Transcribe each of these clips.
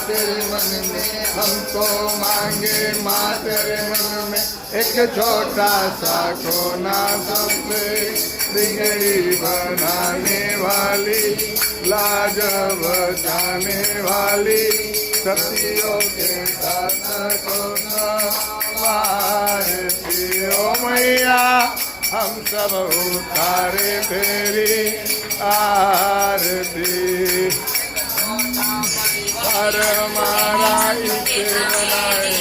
तेरे मन में, हमको मांगे माँ तेरे मन में एक छोटा सा कोना, सबसे बिगड़ी बनाने वाली, लाज बचाने वाली, सतियों के साथ कोना मारती। ओ मैया हम सब उतारे तेरी आरती। पर हमारा इसे बनाए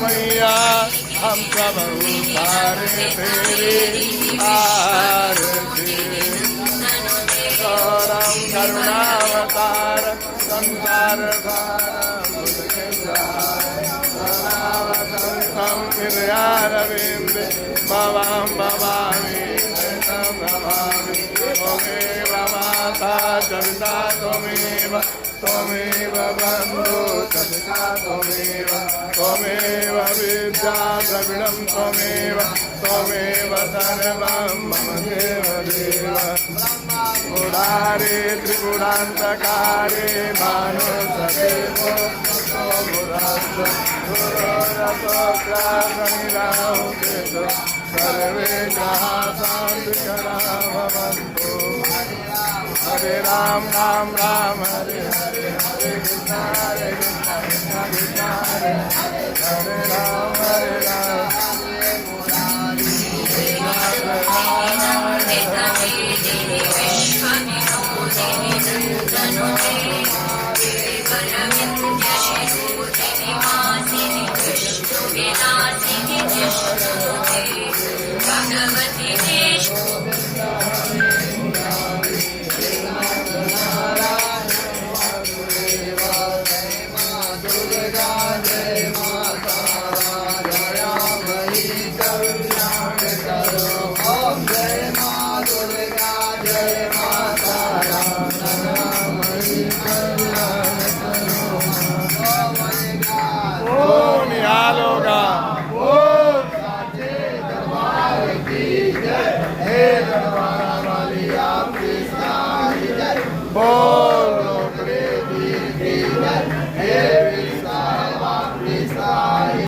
मैया हम सब उतारे तेरी आरती। गौरम करुणावतार संसार सारवसंतम हृदयारविंदे भवां भवामि शरणं भवामि। त्वमेव माता जगता त्वमेव, त्वमेव बन्धु सखा त्वमेव, त्वमेव विद्या द्रविणं त्वमेव, त्वमेव सर्वं मम देव देव। मुरारे त्रिपुरान्तकारे मानसदेवो मुरारतोग्रासनिराहुकेतो सर्वे शान्तिकरा भवन्तु। हरे राम राम राम हरे हरे, हरे कृष्ण कृष्ण कृष्ण हरे हरे।